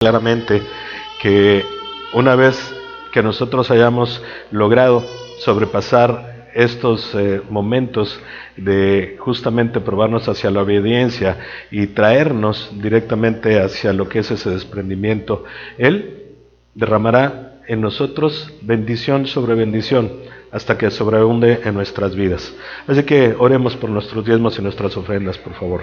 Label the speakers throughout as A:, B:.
A: claramente que una vez que nosotros hayamos logrado sobrepasar estos momentos de justamente probarnos hacia la obediencia y traernos directamente hacia lo que es ese desprendimiento, Él derramará en nosotros bendición sobre bendición hasta que sobreabunde en nuestras vidas. Así que oremos por nuestros diezmos y nuestras ofrendas, por favor.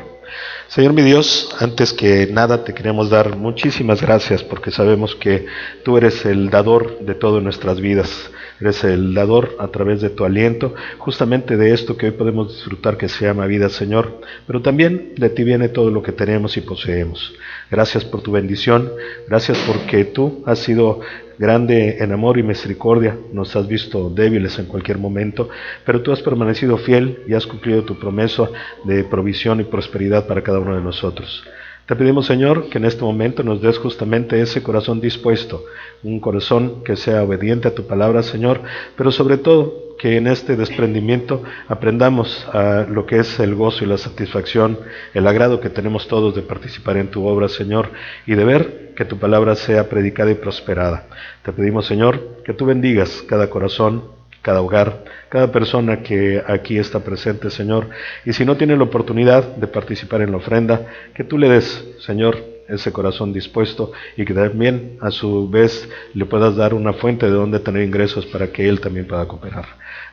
A: Señor mi Dios, antes que nada te queremos dar muchísimas gracias porque sabemos que tú eres el dador de todo en nuestras vidas. Eres el dador a través de tu aliento, justamente de esto que hoy podemos disfrutar que se llama vida, Señor. Pero también de ti viene todo lo que tenemos y poseemos. Gracias por tu bendición, gracias porque tú has sido grande en amor y misericordia, nos has visto débiles en cualquier momento, pero tú has permanecido fiel y has cumplido tu promesa de provisión y prosperidad para cada uno de nosotros. Te pedimos, Señor, que en este momento nos des justamente ese corazón dispuesto, un corazón que sea obediente a tu palabra, Señor, pero sobre todo que en este desprendimiento aprendamos a lo que es el gozo y la satisfacción, el agrado que tenemos todos de participar en tu obra, Señor, y de ver que tu palabra sea predicada y prosperada. Te pedimos, Señor, que tú bendigas cada corazón, cada hogar, cada persona que aquí está presente, Señor, y si no tiene la oportunidad de participar en la ofrenda, que tú le des, Señor, ese corazón dispuesto y que también a su vez le puedas dar una fuente de donde tener ingresos para que él también pueda cooperar.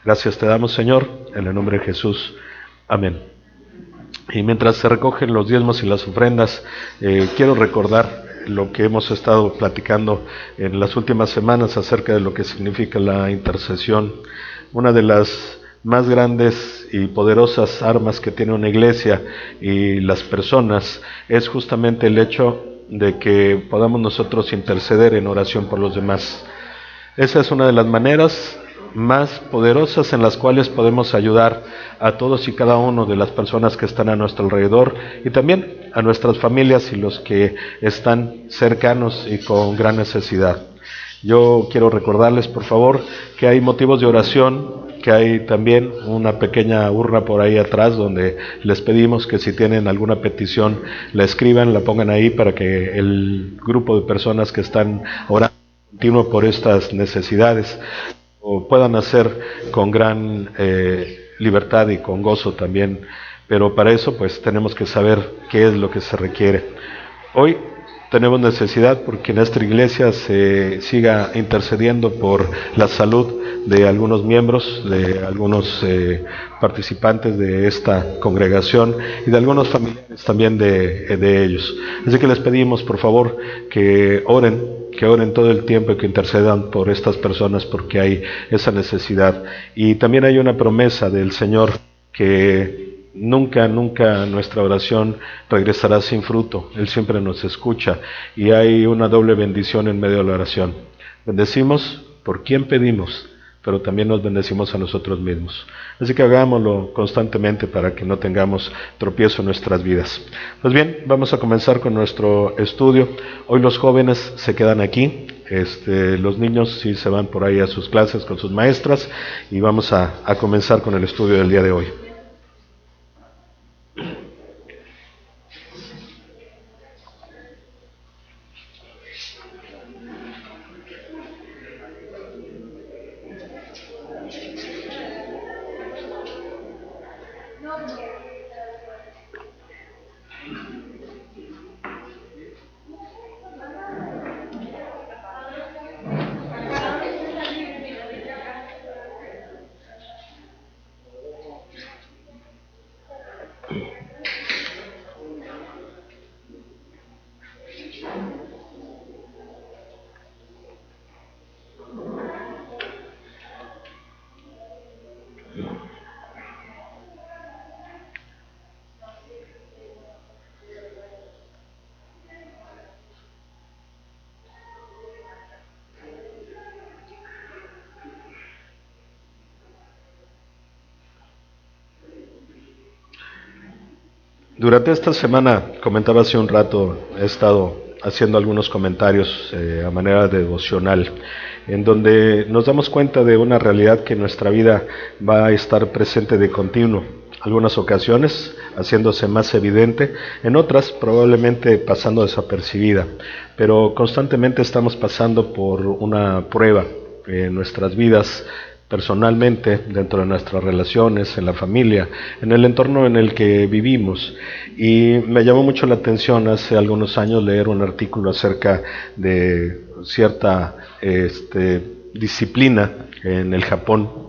A: Gracias te damos, Señor, en el nombre de Jesús. Amén. Y mientras se recogen los diezmos y las ofrendas, quiero recordar lo que hemos estado platicando en las últimas semanas acerca de lo que significa la intercesión. Una de las más grandes y poderosas armas que tiene una iglesia y las personas es justamente el hecho de que podamos nosotros interceder en oración por los demás. Esa es una de las maneras más poderosas en las cuales podemos ayudar a todos y cada uno de las personas que están a nuestro alrededor y también a nuestras familias y los que están cercanos y con gran necesidad. Yo quiero recordarles, por favor, que hay motivos de oración, que hay también una pequeña urna por ahí atrás donde les pedimos que si tienen alguna petición la escriban, la pongan ahí para que el grupo de personas que están orando continuo por estas necesidades o puedan hacer con gran libertad y con gozo también, pero para eso pues tenemos que saber qué es lo que se requiere. Hoy tenemos necesidad porque en esta iglesia se siga intercediendo por la salud de algunos miembros, de algunos participantes de esta congregación y de algunos familiares también de ellos. Así que les pedimos por favor que oren todo el tiempo y que intercedan por estas personas porque hay esa necesidad. Y también hay una promesa del Señor que nunca nuestra oración regresará sin fruto. Él siempre nos escucha y hay una doble bendición en medio de la oración. Bendecimos por quien pedimos, pero también nos bendecimos a nosotros mismos. Así que hagámoslo constantemente para que no tengamos tropiezo en nuestras vidas. Pues bien, vamos a comenzar con nuestro estudio. Hoy los jóvenes se quedan aquí, los niños sí se van por ahí a sus clases con sus maestras y vamos a comenzar con el estudio del día de hoy. Durante esta semana, comentaba hace un rato, he estado haciendo algunos comentarios a manera devocional, en donde nos damos cuenta de una realidad que en nuestra vida va a estar presente de continuo, algunas ocasiones haciéndose más evidente, en otras probablemente pasando desapercibida, pero constantemente estamos pasando por una prueba en nuestras vidas, personalmente, dentro de nuestras relaciones, en la familia, en el entorno en el que vivimos. Y me llamó mucho la atención hace algunos años leer un artículo acerca de cierta disciplina en el Japón,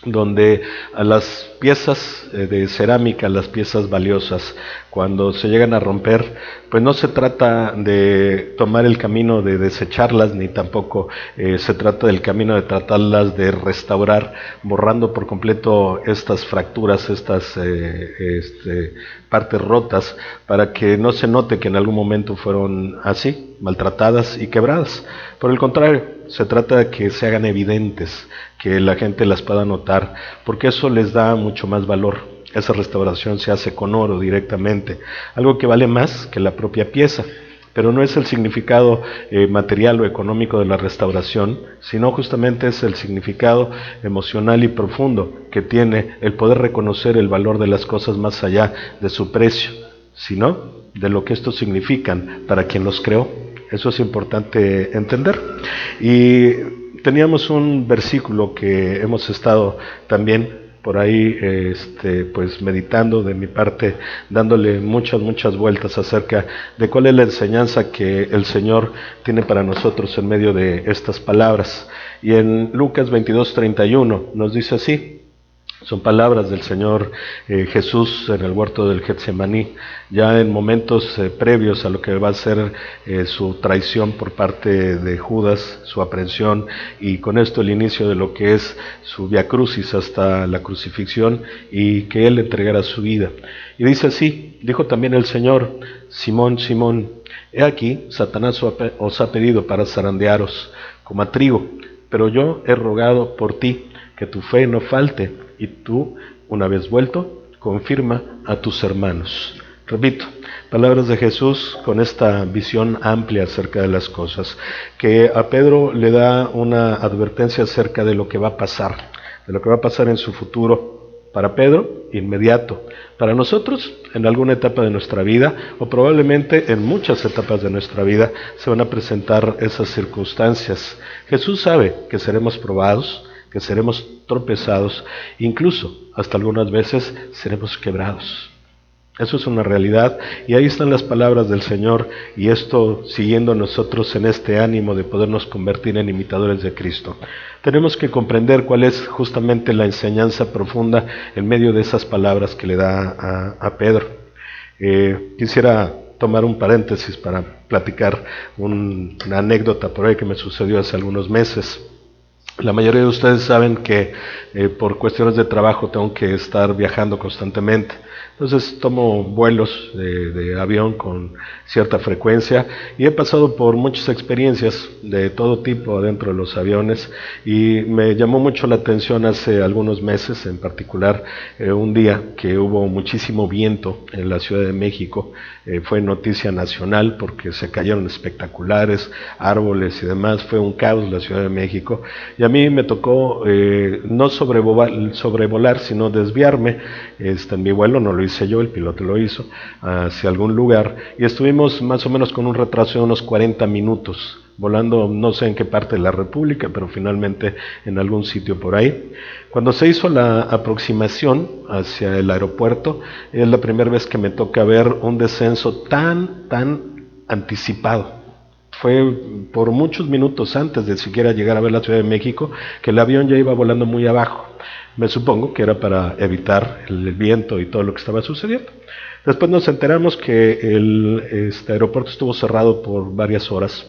A: donde a las piezas de cerámica, las piezas valiosas, cuando se llegan a romper, pues no se trata de tomar el camino de desecharlas, ni tampoco se trata del camino de tratarlas de restaurar, borrando por completo estas fracturas, estas partes rotas, para que no se note que en algún momento fueron así, maltratadas y quebradas. Por el contrario, se trata de que se hagan evidentes, que la gente las pueda notar, porque eso les da mucho más valor. Esa restauración se hace con oro directamente, algo que vale más que la propia pieza, pero no es el significado material o económico de la restauración, sino justamente es el significado emocional y profundo que tiene el poder reconocer el valor de las cosas más allá de su precio, sino de lo que estos significan para quien los creó. Eso es importante entender. Y teníamos un versículo que hemos estado también por ahí pues meditando de mi parte, dándole muchas vueltas acerca de cuál es la enseñanza que el Señor tiene para nosotros en medio de estas palabras. Y en Lucas 22:31 nos dice así. Son palabras del Señor Jesús en el huerto del Getsemaní, ya en momentos previos a lo que va a ser su traición por parte de Judas, su aprehensión, y con esto el inicio de lo que es su vía crucis hasta la crucifixión, y que Él entregara su vida. Y dice así, dijo también el Señor: Simón, Simón, he aquí, Satanás os ha pedido para zarandearos como a trigo, pero yo he rogado por ti, que tu fe no falte, y tú, una vez vuelto, confirma a tus hermanos. Repito, palabras de Jesús con esta visión amplia acerca de las cosas, que a Pedro le da una advertencia acerca de lo que va a pasar, de lo que va a pasar en su futuro. Para Pedro, inmediato. Para nosotros, en alguna etapa de nuestra vida, o probablemente en muchas etapas de nuestra vida, se van a presentar esas circunstancias. Jesús sabe que seremos probados, que seremos tropezados, incluso hasta algunas veces seremos quebrados. Eso es una realidad, y ahí están las palabras del Señor, y esto siguiendo nosotros en este ánimo de podernos convertir en imitadores de Cristo. Tenemos que comprender cuál es justamente la enseñanza profunda en medio de esas palabras que le da a Pedro. Quisiera tomar un paréntesis para platicar una anécdota por ahí que me sucedió hace algunos meses. La mayoría de ustedes saben que por cuestiones de trabajo tengo que estar viajando constantemente. Entonces tomo vuelos de avión con cierta frecuencia y he pasado por muchas experiencias de todo tipo adentro de los aviones, y me llamó mucho la atención hace algunos meses, en particular un día que hubo muchísimo viento en la Ciudad de México. Fue noticia nacional porque se cayeron espectaculares árboles y demás. Fue un caos la Ciudad de México, y a mí me tocó no sobrevolar, sino desviarme. En mi vuelo no lo hice yo, el piloto lo hizo, hacia algún lugar, y estuvimos más o menos con un retraso de unos 40 minutos, volando no sé en qué parte de la República, pero finalmente en algún sitio por ahí. Cuando se hizo la aproximación hacia el aeropuerto, es la primera vez que me toca ver un descenso tan anticipado. Fue por muchos minutos antes de siquiera llegar a ver la Ciudad de México que el avión ya iba volando muy abajo. Me supongo que era para evitar el viento y todo lo que estaba sucediendo. Después nos enteramos que el aeropuerto estuvo cerrado por varias horas,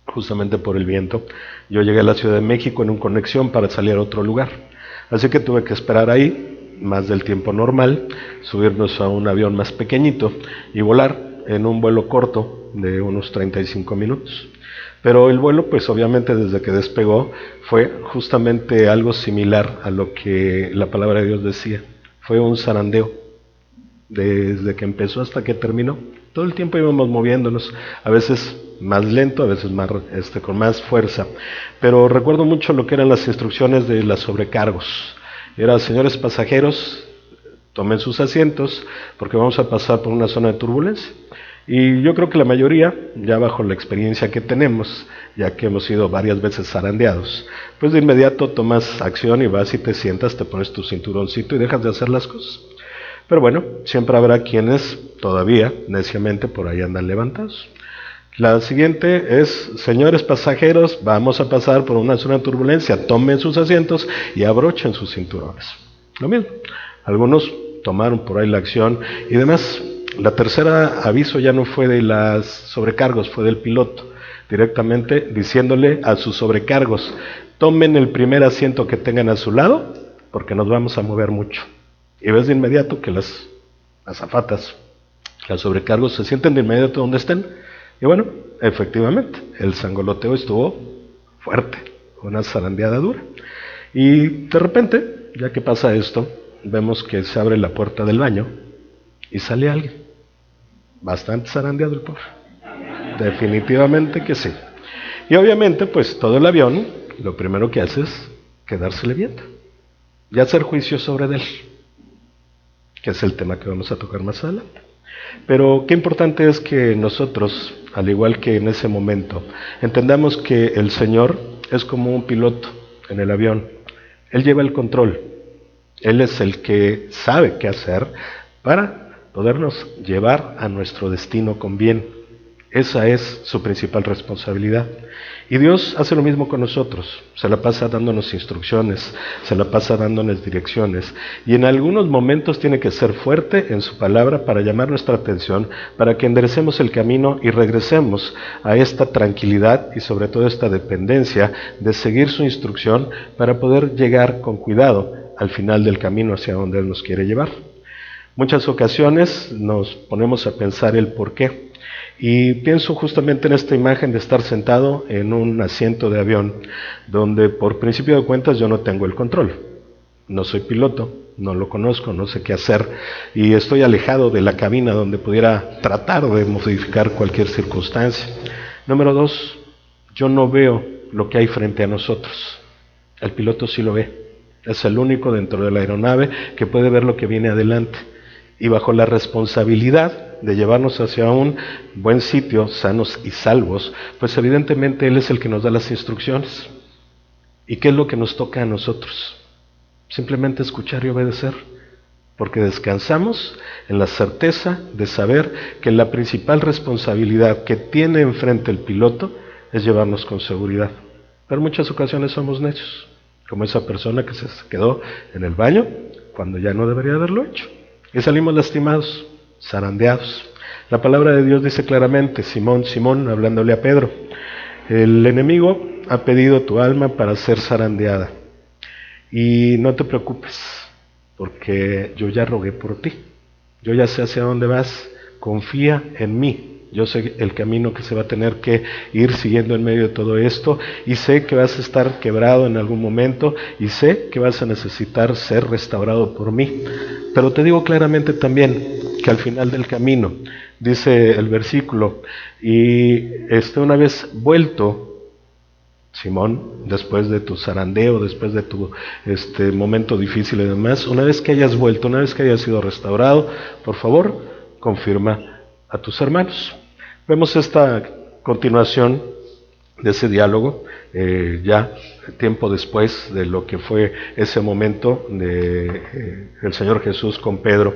A: justamente por el viento. Yo llegué a la Ciudad de México en una conexión para salir a otro lugar, así que tuve que esperar ahí más del tiempo normal, subirnos a un avión más pequeñito y volar en un vuelo corto de unos 35 minutos. Pero el vuelo, pues obviamente desde que despegó, fue justamente algo similar a lo que la palabra de Dios decía. Fue un zarandeo. Desde que empezó hasta que terminó, todo el tiempo íbamos moviéndonos, a veces más lento, a veces más, con más fuerza. Pero recuerdo mucho lo que eran las instrucciones de los sobrecargos. Era: señores pasajeros, tomen sus asientos porque vamos a pasar por una zona de turbulencia. Y yo creo que la mayoría, ya bajo la experiencia que tenemos, ya que hemos sido varias veces zarandeados, pues de inmediato tomas acción y vas y te sientas, te pones tu cinturoncito y dejas de hacer las cosas. Pero bueno, siempre habrá quienes todavía neciamente por ahí andan levantados. La siguiente es: señores pasajeros, vamos a pasar por una zona de turbulencia, tomen sus asientos y abrochen sus cinturones. Lo mismo, algunos tomaron por ahí la acción y demás. La tercera aviso ya no fue de las sobrecargos, fue del piloto, directamente diciéndole a sus sobrecargos: tomen el primer asiento que tengan a su lado, porque nos vamos a mover mucho. Y ves de inmediato que las azafatas, las sobrecargos, se sienten de inmediato donde estén. Y bueno, efectivamente, el sangoloteo estuvo fuerte, una zarandeada dura. Y de repente, ya que pasa esto, vemos que se abre la puerta del baño y sale alguien. Bastante zarandeado el pobre. Definitivamente que sí. Y obviamente, pues todo el avión, lo primero que hace es quedársele viendo y hacer juicio sobre él, que es el tema que vamos a tocar más adelante. Pero qué importante es que nosotros, al igual que en ese momento, entendamos que el Señor es como un piloto en el avión. Él lleva el control. Él es el que sabe qué hacer para podernos llevar a nuestro destino con bien. Esa es su principal responsabilidad. Y Dios hace lo mismo con nosotros. Se la pasa dándonos instrucciones, se la pasa dándonos direcciones. Y en algunos momentos tiene que ser fuerte en su palabra para llamar nuestra atención, para que enderecemos el camino y regresemos a esta tranquilidad y sobre todo esta dependencia de seguir su instrucción para poder llegar con cuidado al final del camino hacia donde Él nos quiere llevar. Muchas ocasiones nos ponemos a pensar el por qué. Y pienso justamente en esta imagen de estar sentado en un asiento de avión, donde por principio de cuentas yo no tengo el control. No soy piloto, no lo conozco, no sé qué hacer, y estoy alejado de la cabina donde pudiera tratar de modificar cualquier circunstancia. Número 2, yo no veo lo que hay frente a nosotros. El piloto sí lo ve. Es el único dentro de la aeronave que puede ver lo que viene adelante. Y bajo la responsabilidad de llevarnos hacia un buen sitio, sanos y salvos, pues evidentemente Él es el que nos da las instrucciones. ¿Y qué es lo que nos toca a nosotros? Simplemente escuchar y obedecer, porque descansamos en la certeza de saber que la principal responsabilidad que tiene enfrente el piloto es llevarnos con seguridad. Pero en muchas ocasiones somos necios, como esa persona que se quedó en el baño cuando ya no debería haberlo hecho. Y salimos lastimados, zarandeados. La palabra de Dios dice claramente: Simón, Simón, hablándole a Pedro, el enemigo ha pedido tu alma para ser zarandeada. Y no te preocupes, porque yo ya rogué por ti. Yo ya sé hacia dónde vas. Confía en mí. Yo sé el camino que se va a tener que ir siguiendo en medio de todo esto, y sé que vas a estar quebrado en algún momento, y sé que vas a necesitar ser restaurado por mí. Pero te digo claramente también que al final del camino, dice el versículo, y una vez vuelto, Simón, después de tu zarandeo, después de tu momento difícil y demás, una vez que hayas vuelto, una vez que hayas sido restaurado, por favor, confirma a tus hermanos. Vemos esta continuación de ese diálogo, ya tiempo después de lo que fue ese momento de el Señor Jesús con Pedro.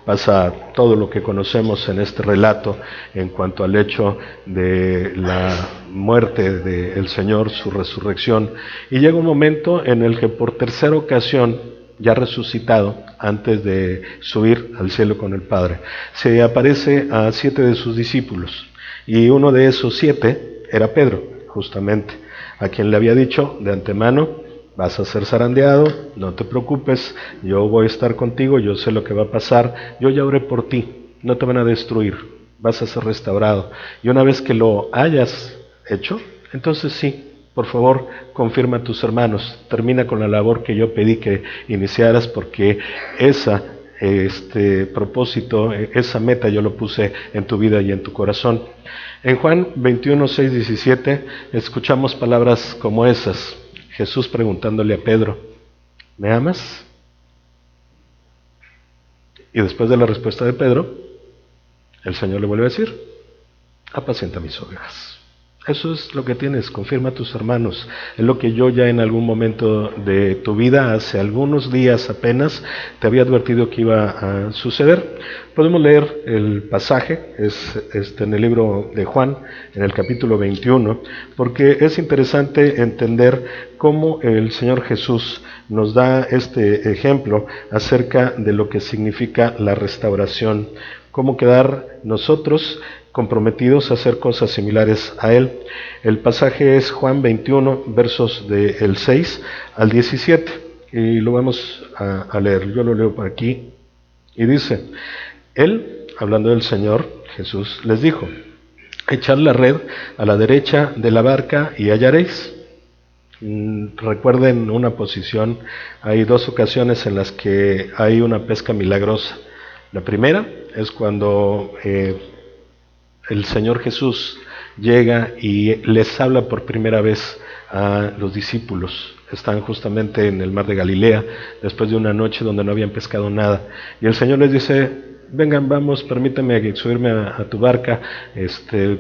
A: Pasa todo lo que conocemos en este relato en cuanto al hecho de la muerte del Señor, su resurrección, y llega un momento en el que por tercera ocasión, ya resucitado, antes de subir al cielo con el Padre, se aparece a 7 de sus discípulos, y uno de esos 7 era Pedro, justamente, a quien le había dicho de antemano: vas a ser zarandeado, no te preocupes, yo voy a estar contigo, yo sé lo que va a pasar, yo ya oré por ti, no te van a destruir, vas a ser restaurado. Y una vez que lo hayas hecho, entonces sí, por favor, confirma a tus hermanos, termina con la labor que yo pedí que iniciaras, porque propósito, esa meta yo lo puse en tu vida y en tu corazón. En Juan 21, 6, 17 escuchamos palabras como esas. Jesús preguntándole a Pedro: ¿me amas? Y después de la respuesta de Pedro, el Señor le vuelve a decir, apacienta mis ovejas. Eso es lo que tienes, confirma a tus hermanos. Es lo que yo ya en algún momento de tu vida, hace algunos días apenas, te había advertido que iba a suceder. Podemos leer el pasaje, es en el libro de Juan, en el capítulo 21, porque es interesante entender cómo el Señor Jesús nos da este ejemplo acerca de lo que significa la restauración, cómo quedar nosotros comprometidos a hacer cosas similares a Él. El pasaje es Juan 21, versos del 6 al 17, y lo vamos a leer. Yo lo leo por aquí, y dice, Él, hablando del Señor, Jesús, les dijo, echad la red a la derecha de la barca y hallaréis. Recuerden una posición, hay dos ocasiones en las que hay una pesca milagrosa. La primera es cuando el Señor Jesús llega y les habla por primera vez a los discípulos. Están justamente en el mar de Galilea, después de una noche donde no habían pescado nada. Y el Señor les dice, vengan, vamos, permíteme subirme a tu barca,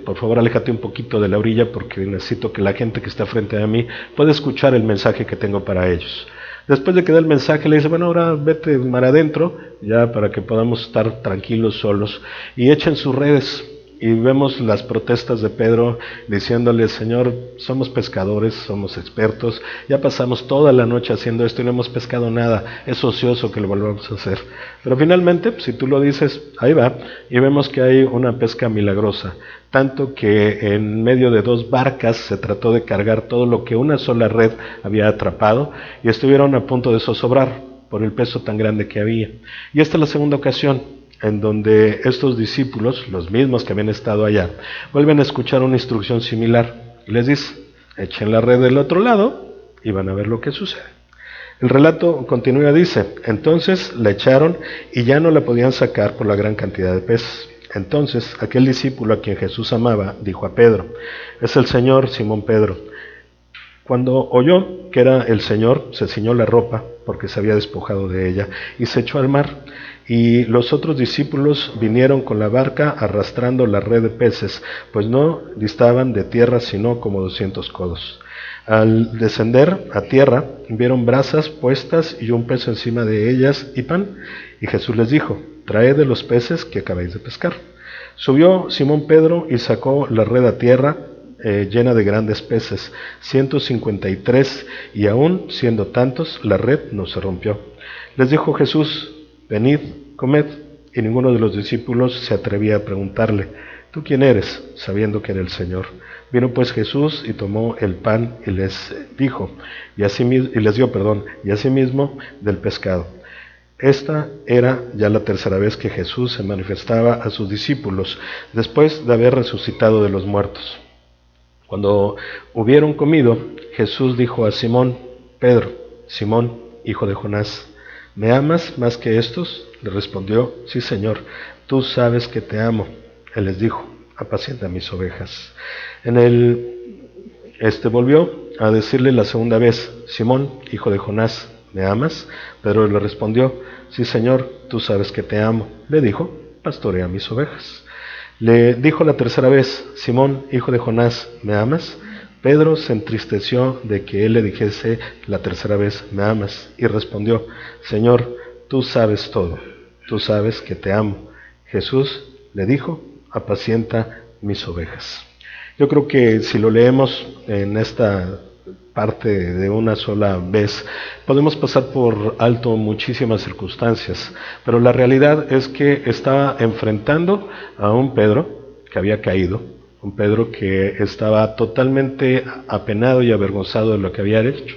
A: por favor aléjate un poquito de la orilla porque necesito que la gente que está frente a mí pueda escuchar el mensaje que tengo para ellos. Después de que da el mensaje, le dice, bueno, ahora vete mar adentro, ya para que podamos estar tranquilos solos, y echen sus redes. Y vemos las protestas de Pedro diciéndole, Señor, somos pescadores, somos expertos, ya pasamos toda la noche haciendo esto y no hemos pescado nada, es ocioso que lo volvamos a hacer. Pero finalmente, si tú lo dices, ahí va, y vemos que hay una pesca milagrosa, tanto que en medio de dos barcas se trató de cargar todo lo que una sola red había atrapado, y estuvieron a punto de zozobrar por el peso tan grande que había. Y esta es la segunda ocasión en donde estos discípulos, los mismos que habían estado allá, vuelven a escuchar una instrucción similar. Y les dice, echen la red del otro lado y van a ver lo que sucede. El relato continúa, dice, entonces la echaron y ya no la podían sacar por la gran cantidad de peces. Entonces aquel discípulo a quien Jesús amaba dijo a Pedro, es el Señor, Simón Pedro. Cuando oyó que era el Señor, se ciñó la ropa porque se había despojado de ella y se echó al mar. Y los otros discípulos vinieron con la barca arrastrando la red de peces, pues no distaban de tierra sino como 200 codos. Al descender a tierra, vieron brasas puestas y un pez encima de ellas y pan. Y Jesús les dijo, traed de los peces que acabáis de pescar. Subió Simón Pedro y sacó la red a tierra, llena de grandes peces, 153, y aún siendo tantos, la red no se rompió. Les dijo Jesús, venid, comed, y ninguno de los discípulos se atrevía a preguntarle, ¿tú quién eres?, sabiendo que era el Señor. Vino pues Jesús y tomó el pan y les dijo, y asimismo del pescado. Esta era ya la tercera vez que Jesús se manifestaba a sus discípulos, después de haber resucitado de los muertos. Cuando hubieron comido, Jesús dijo a Simón, Pedro, Simón, hijo de Jonás, ¿me amas más que estos? Le respondió, sí, Señor, tú sabes que te amo. Él les dijo, apacienta mis ovejas. Volvió a decirle la segunda vez, Simón, hijo de Jonás, ¿me amas? Pedro le respondió, sí, Señor, tú sabes que te amo. Le dijo, pastorea mis ovejas. Le dijo la tercera vez, Simón, hijo de Jonás, ¿me amas? Pedro se entristeció de que él le dijese la tercera vez, ¿me amas? Y respondió, Señor, tú sabes todo, tú sabes que te amo. Jesús le dijo, apacienta mis ovejas. Yo creo que si lo leemos en esta parte de una sola vez, podemos pasar por alto muchísimas circunstancias, pero la realidad es que estaba enfrentando a un Pedro que había caído, un Pedro que estaba totalmente apenado y avergonzado de lo que había hecho,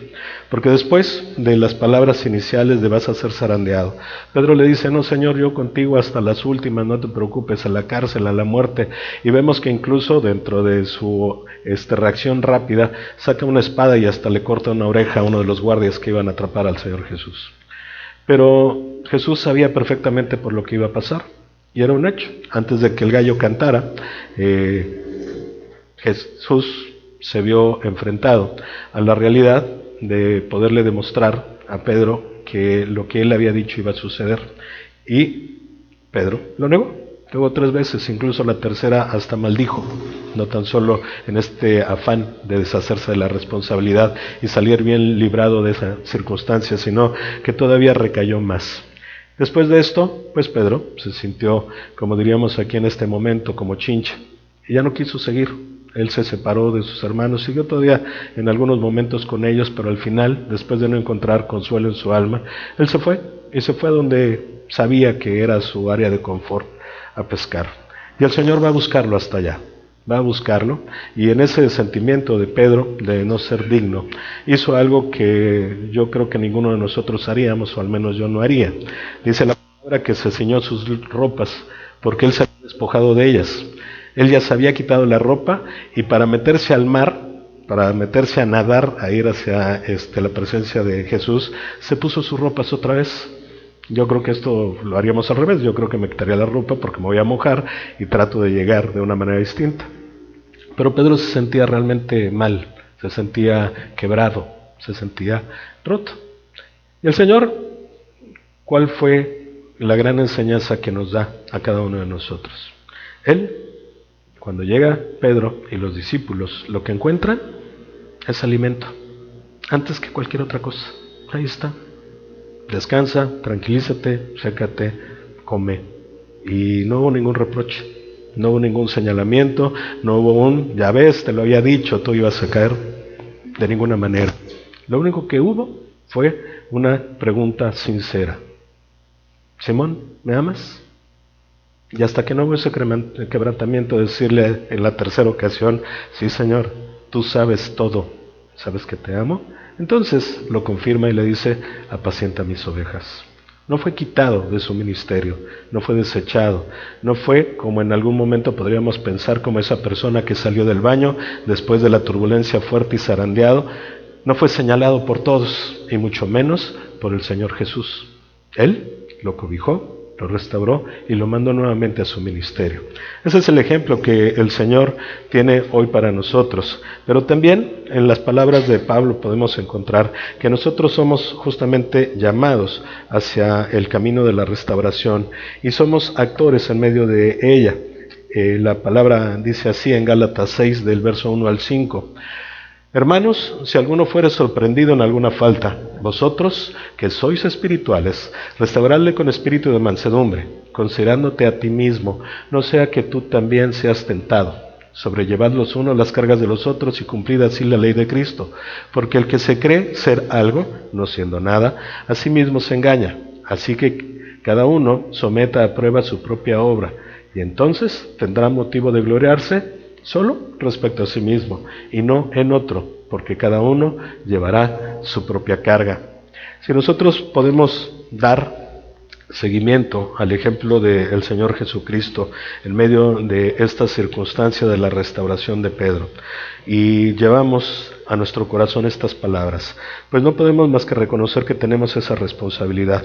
A: porque después de las palabras iniciales de vas a ser zarandeado, Pedro le dice, no, Señor, yo contigo hasta las últimas, no te preocupes, a la cárcel, a la muerte. Y vemos que incluso dentro de su reacción rápida, saca una espada y hasta le corta una oreja a uno de los guardias que iban a atrapar al Señor Jesús. Pero Jesús sabía perfectamente por lo que iba a pasar, y era un hecho. Antes de que el gallo cantara, Jesús se vio enfrentado a la realidad de poderle demostrar a Pedro que lo que él había dicho iba a suceder. Y Pedro lo negó. Luego 3 veces, incluso la tercera hasta maldijo, no tan solo en este afán de deshacerse de la responsabilidad y salir bien librado de esa circunstancia, sino que todavía recayó más. Después de esto, pues Pedro se sintió, como diríamos aquí en este momento, como chincha, y ya no quiso seguir. Él se separó de sus hermanos, siguió todavía en algunos momentos con ellos, pero al final, después de no encontrar consuelo en su alma, él se fue, y se fue a donde sabía que era su área de confort, a pescar. Y el Señor va a buscarlo hasta allá, va a buscarlo, y en ese sentimiento de Pedro de no ser digno, hizo algo que yo creo que ninguno de nosotros haríamos, o al menos yo no haría. Dice la palabra que se ciñó sus ropas, porque él se había despojado de ellas. Él ya se había quitado la ropa, y para meterse al mar, para meterse a nadar, a ir hacia la presencia de Jesús, se puso sus ropas otra vez. Yo creo que esto lo haríamos al revés. Yo creo que me quitaría la ropa porque me voy a mojar y trato de llegar de una manera distinta. Pero Pedro se sentía realmente mal, se sentía quebrado, se sentía roto. Y el Señor, ¿cuál fue la gran enseñanza que nos da a cada uno de nosotros? Él, cuando llega Pedro y los discípulos, lo que encuentran es alimento, antes que cualquier otra cosa. Ahí está. Descansa, tranquilízate, sécate, come. Y no hubo ningún reproche, no hubo ningún señalamiento, no hubo ya ves, te lo había dicho, tú ibas a caer, de ninguna manera. Lo único que hubo fue una pregunta sincera. Simón, ¿me amas? Y hasta que no hubo ese quebrantamiento, decirle en la tercera ocasión, sí Señor, tú sabes todo, ¿sabes que te amo? Entonces lo confirma y le dice, apacienta mis ovejas. No fue quitado de su ministerio, no fue desechado, no fue como en algún momento podríamos pensar como esa persona que salió del baño después de la turbulencia fuerte y zarandeado, no fue señalado por todos y mucho menos por el Señor Jesús. Él lo cobijó, lo restauró y lo mandó nuevamente a su ministerio. Ese es el ejemplo que el Señor tiene hoy para nosotros. Pero también en las palabras de Pablo podemos encontrar que nosotros somos justamente llamados hacia el camino de la restauración y somos actores en medio de ella. La palabra dice así en Gálatas 6 del verso 1 al 5. Hermanos, si alguno fuere sorprendido en alguna falta, vosotros, que sois espirituales, restauradle con espíritu de mansedumbre, considerándote a ti mismo, no sea que tú también seas tentado. Sobrellevad los unos las cargas de los otros y cumplid así la ley de Cristo, porque el que se cree ser algo, no siendo nada, a sí mismo se engaña. Así que cada uno someta a prueba su propia obra, y entonces tendrá motivo de gloriarse solo respecto a sí mismo y no en otro, porque cada uno llevará su propia carga. Si nosotros podemos dar seguimiento al ejemplo del Señor Jesucristo en medio de esta circunstancia de la restauración de Pedro y llevamos a nuestro corazón estas palabras, pues no podemos más que reconocer que tenemos esa responsabilidad,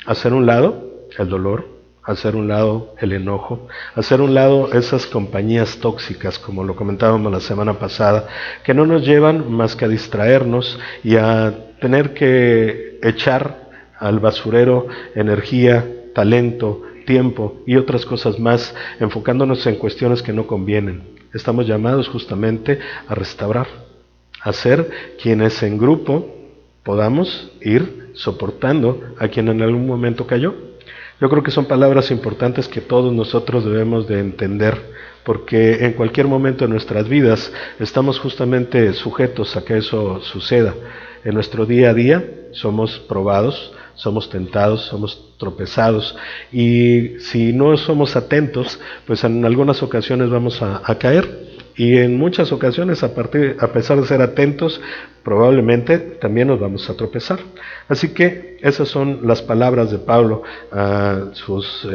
A: hacer un lado el dolor, hacer un lado el enojo, hacer un lado esas compañías tóxicas, como lo comentábamos la semana pasada, que no nos llevan más que a distraernos y a tener que echar al basurero energía, talento, tiempo y otras cosas más, enfocándonos en cuestiones que no convienen. Estamos llamados justamente a restaurar, a ser quienes en grupo podamos ir soportando a quien en algún momento cayó. Yo creo que son palabras importantes que todos nosotros debemos de entender, porque en cualquier momento de nuestras vidas estamos justamente sujetos a que eso suceda. En nuestro día a día somos probados, somos tentados, somos tropezados, y si no somos atentos, pues en algunas ocasiones vamos a caer. Y en muchas ocasiones, a pesar de ser atentos, probablemente también nos vamos a tropezar. Así que esas son las palabras de Pablo a sus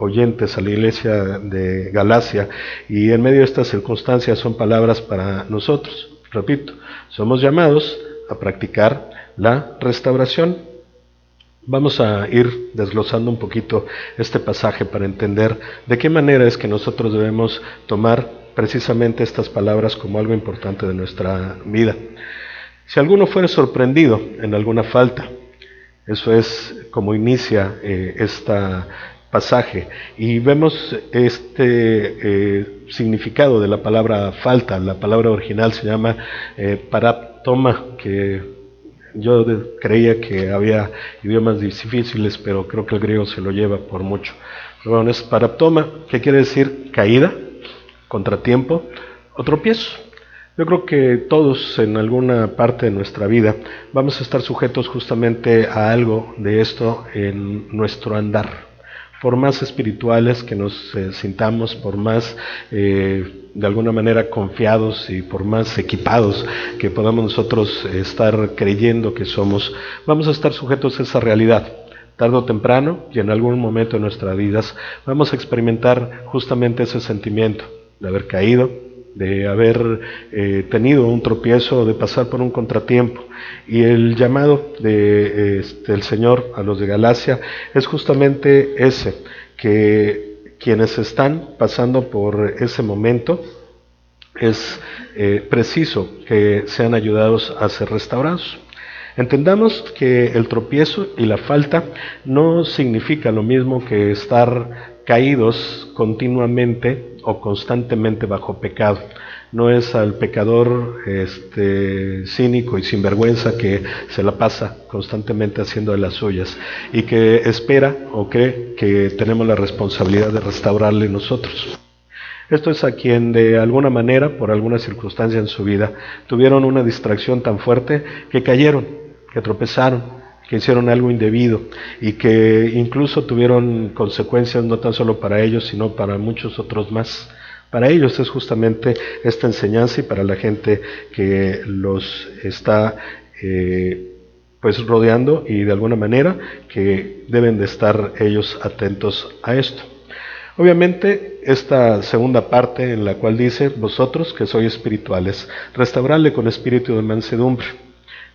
A: oyentes, a la iglesia de Galacia, y en medio de estas circunstancias son palabras para nosotros. Repito, somos llamados a practicar la restauración. Vamos a ir desglosando un poquito este pasaje para entender de qué manera es que nosotros debemos tomar precisamente estas palabras como algo importante de nuestra vida. Si alguno fuere sorprendido en alguna falta, eso es como inicia esta pasaje y vemos significado de la palabra falta. La palabra original se llama paraptoma, que yo creía que había idiomas difíciles, pero creo que el griego se lo lleva por mucho. Pero bueno, es paraptoma, que quiere decir caída, contratiempo o tropiezo. Yo creo que todos en alguna parte de nuestra vida vamos a estar sujetos justamente a algo de esto en nuestro andar. Por más espirituales que nos sintamos, por más de alguna manera confiados y por más equipados que podamos nosotros estar creyendo que somos, vamos a estar sujetos a esa realidad. Tarde o temprano y en algún momento de nuestras vidas vamos a experimentar justamente ese sentimiento de haber caído, de haber tenido un tropiezo, de pasar por un contratiempo. Y el llamado del Señor a los de Galacia es justamente ese, que quienes están pasando por ese momento es preciso que sean ayudados a ser restaurados. Entendamos que el tropiezo y la falta no significa lo mismo que estar caídos continuamente o constantemente bajo pecado. No es al pecador cínico y sinvergüenza que se la pasa constantemente haciendo de las suyas y que espera o cree que tenemos la responsabilidad de restaurarle nosotros. Esto es a quien de alguna manera, por alguna circunstancia en su vida, tuvieron una distracción tan fuerte que cayeron, que tropezaron, que hicieron algo indebido y que incluso tuvieron consecuencias no tan solo para ellos, sino para muchos otros más. Para ellos es justamente esta enseñanza y para la gente que los está rodeando y de alguna manera que deben de estar ellos atentos a esto. Obviamente, esta segunda parte en la cual dice, vosotros que sois espirituales, restauradle con espíritu de mansedumbre.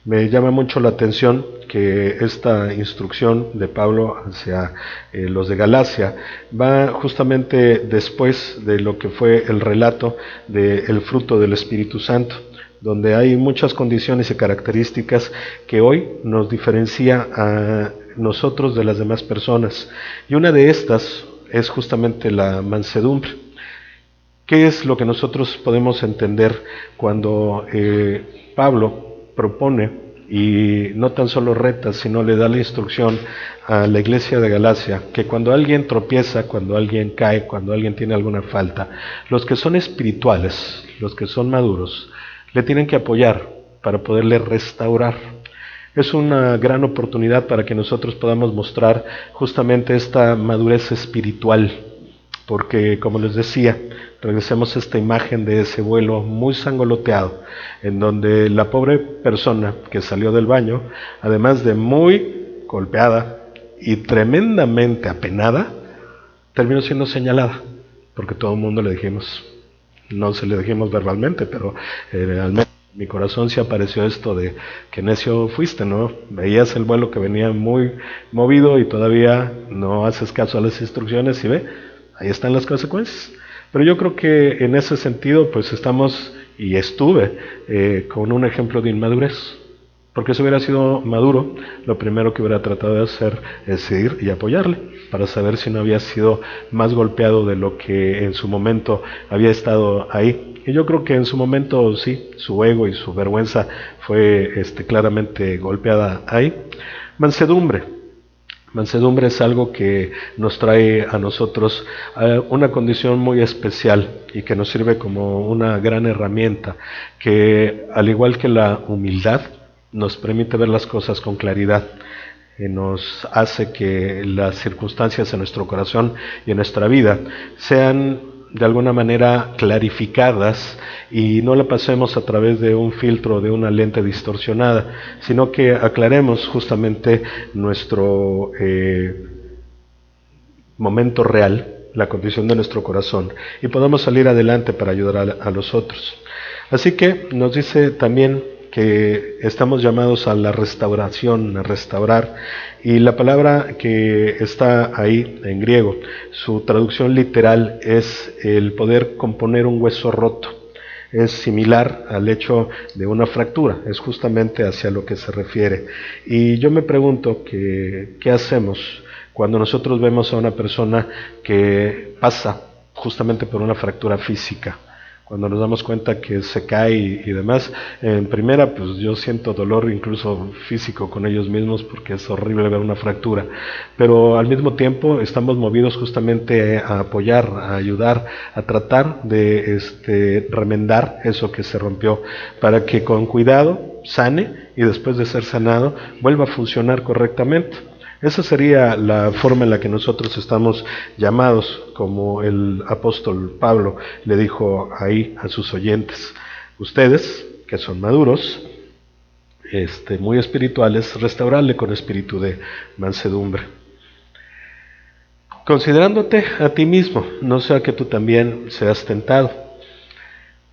A: Me llama mucho la atención que esta instrucción de Pablo hacia los de Galacia va justamente después de lo que fue el relato del fruto del Espíritu Santo, donde hay muchas condiciones y características que hoy nos diferencia a nosotros de las demás personas. Y una de estas es justamente la mansedumbre. ¿Qué es lo que nosotros podemos entender cuando Pablo propone y no tan solo reta, sino le da la instrucción a la iglesia de Galacia, que cuando alguien tropieza, cuando alguien cae, cuando alguien tiene alguna falta, los que son espirituales, los que son maduros, le tienen que apoyar para poderle restaurar? Es una gran oportunidad para que nosotros podamos mostrar justamente esta madurez espiritual, porque como les decía, regresemos a esta imagen de ese vuelo muy sangoloteado, en donde la pobre persona que salió del baño, además de muy golpeada y tremendamente apenada, terminó siendo señalada, porque todo el mundo le dijimos, no se le dijimos verbalmente, pero al menos en mi corazón sí apareció esto de que necio fuiste, ¿no? Veías el vuelo que venía muy movido y todavía no haces caso a las instrucciones y ve, ahí están las consecuencias. Pero yo creo que en ese sentido pues estamos y estuve con un ejemplo de inmadurez, porque si hubiera sido maduro, lo primero que hubiera tratado de hacer es ir y apoyarle, para saber si no había sido más golpeado de lo que en su momento había estado ahí. Y yo creo que en su momento sí, su ego y su vergüenza fue claramente golpeada ahí. Mansedumbre. Mansedumbre es algo que nos trae a nosotros una condición muy especial y que nos sirve como una gran herramienta que, al igual que la humildad, nos permite ver las cosas con claridad, nos hace que las circunstancias en nuestro corazón y en nuestra vida sean de alguna manera clarificadas y no la pasemos a través de un filtro, de una lente distorsionada, sino que aclaremos justamente nuestro momento real, la condición de nuestro corazón, y podamos salir adelante para ayudar a los otros. Así que nos dice también que estamos llamados a la restauración, a restaurar, y la palabra que está ahí en griego, su traducción literal es el poder componer un hueso roto. Es similar al hecho de una fractura, es justamente hacia lo que se refiere. Y yo me pregunto que, ¿qué hacemos Cuando nosotros vemos a una persona que pasa justamente por una fractura física, cuando nos damos cuenta que se cae y demás, en primera pues yo siento dolor incluso físico con ellos mismos porque es horrible ver una fractura, pero al mismo tiempo estamos movidos justamente a apoyar, a ayudar, a tratar de remendar eso que se rompió, para que con cuidado sane y después de ser sanado vuelva a funcionar correctamente. Esa sería la forma en la que nosotros estamos llamados, como el apóstol Pablo le dijo ahí a sus oyentes. Ustedes, que son maduros, muy espirituales, restaurarle con espíritu de mansedumbre. Considerándote a ti mismo, no sea que tú también seas tentado.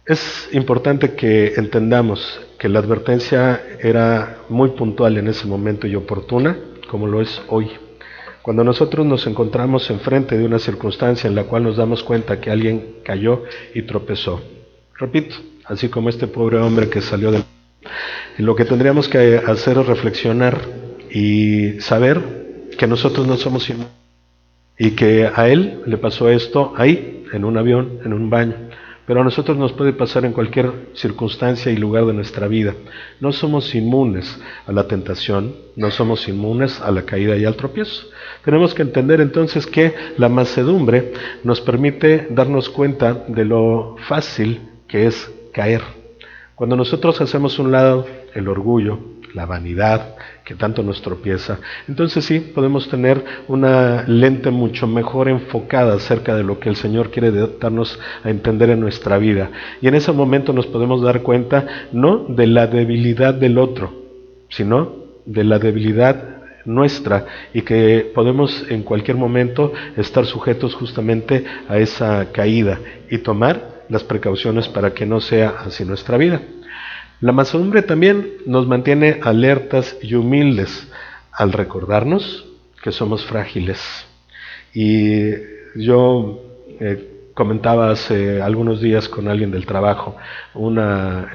A: Es importante que entendamos que la advertencia era muy puntual en ese momento y oportuna, como lo es hoy. Cuando nosotros nos encontramos enfrente de una circunstancia en la cual nos damos cuenta que alguien cayó y tropezó. Repito, así como este pobre hombre que salió del... Lo que tendríamos que hacer es reflexionar y saber que nosotros no somos inmunes y que a él le pasó esto ahí, en un avión, en un baño. Pero a nosotros nos puede pasar en cualquier circunstancia y lugar de nuestra vida. No somos inmunes a la tentación, no somos inmunes a la caída y al tropiezo. Tenemos que entender entonces que la mansedumbre nos permite darnos cuenta de lo fácil que es caer. Cuando nosotros hacemos a un lado el orgullo, la vanidad, que tanto nos tropieza, entonces sí, podemos tener una lente mucho mejor enfocada acerca de lo que el Señor quiere darnos a entender en nuestra vida. Y en ese momento nos podemos dar cuenta no de la debilidad del otro, sino de la debilidad nuestra, y que podemos en cualquier momento estar sujetos justamente a esa caída y tomar las precauciones para que no sea así nuestra vida. La mansedumbre también nos mantiene alertas y humildes al recordarnos que somos frágiles. Y yo comentaba hace algunos días con alguien del trabajo una